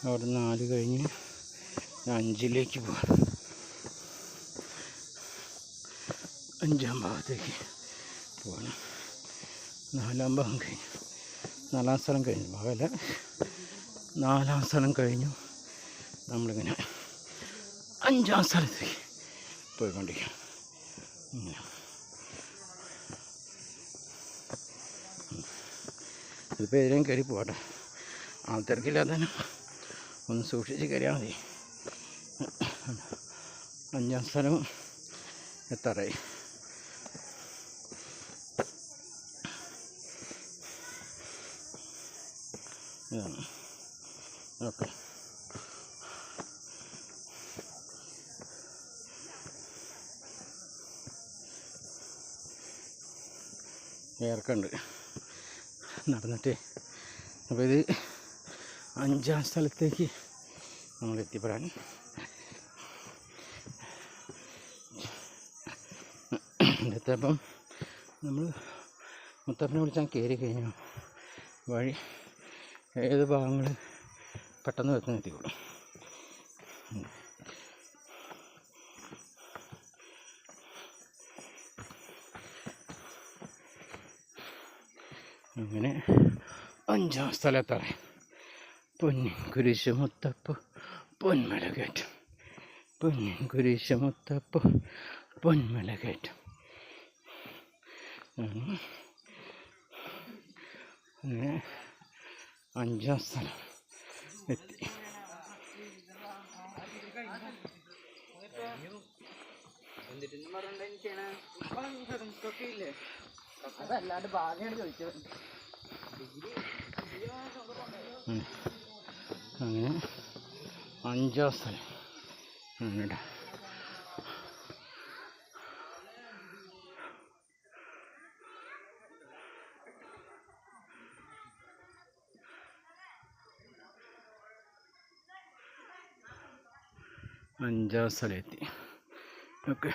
അവിടെ 4 കഴിഞ്ഞ് 5ലേക്ക് പോകാം. 5-ാം ഭാഗത്തേക്ക് പോകണം. 4-ാം ഭാഗം കഴിഞ്ഞു. 4-ാം സ്ഥലം കഴിഞ്ഞു. ഭാഗമല്ല, 4-ാം സ്ഥലം കഴിഞ്ഞു. നമ്മളിങ്ങനെ 5-ാം സ്ഥലത്തേക്ക് പോയിക്കൊണ്ടിരിക്കുക. ഇതിപ്പോൾ ഏതെങ്കിലും കയറി പോകട്ടെ. ആൾത്തിരക്കില്ലാതെ തന്നെ ഒന്ന് സൂക്ഷിച്ച് കയറിയാൽ മതി. 5-ാം സ്ഥലം എത്താറായി. ഇതാണ്. ഓക്കെ. ഏർക്കുണ്ട് നടന്നിട്ട്. അപ്പോൾ ഇത് 5-ാം സ്ഥലത്തേക്ക് നമ്മൾ എത്തിപ്പെടാൻ എത്തിയപ്പം നമ്മൾ മുത്തപ്പനെ വിളിച്ചാൽ കയറി കഴിഞ്ഞു. വഴി ഏത് ഭാഗങ്ങൾ പെട്ടെന്ന് എത്തിക്കോളും. അങ്ങനെ 5-ാം സ്ഥലത്താണ് പൊന്നിൻ കുരിശ് മുത്തപ്പ പൊന്മല കയറ്റം. പൊന്നിൻ കുരിശ് മുത്തപ്പ പൊന്മല കയറ്റം. അങ്ങനെ 5-ാം സ്ഥലം എത്തി. അതല്ലാണ്ട് ഭാഗ്യാണ് ചോദിച്ചത്. അങ്ങനെ 5-ാം സ്ഥലം അങ്ങനെ 5-ാം സ്ഥലം എത്തി. ഓക്കെ.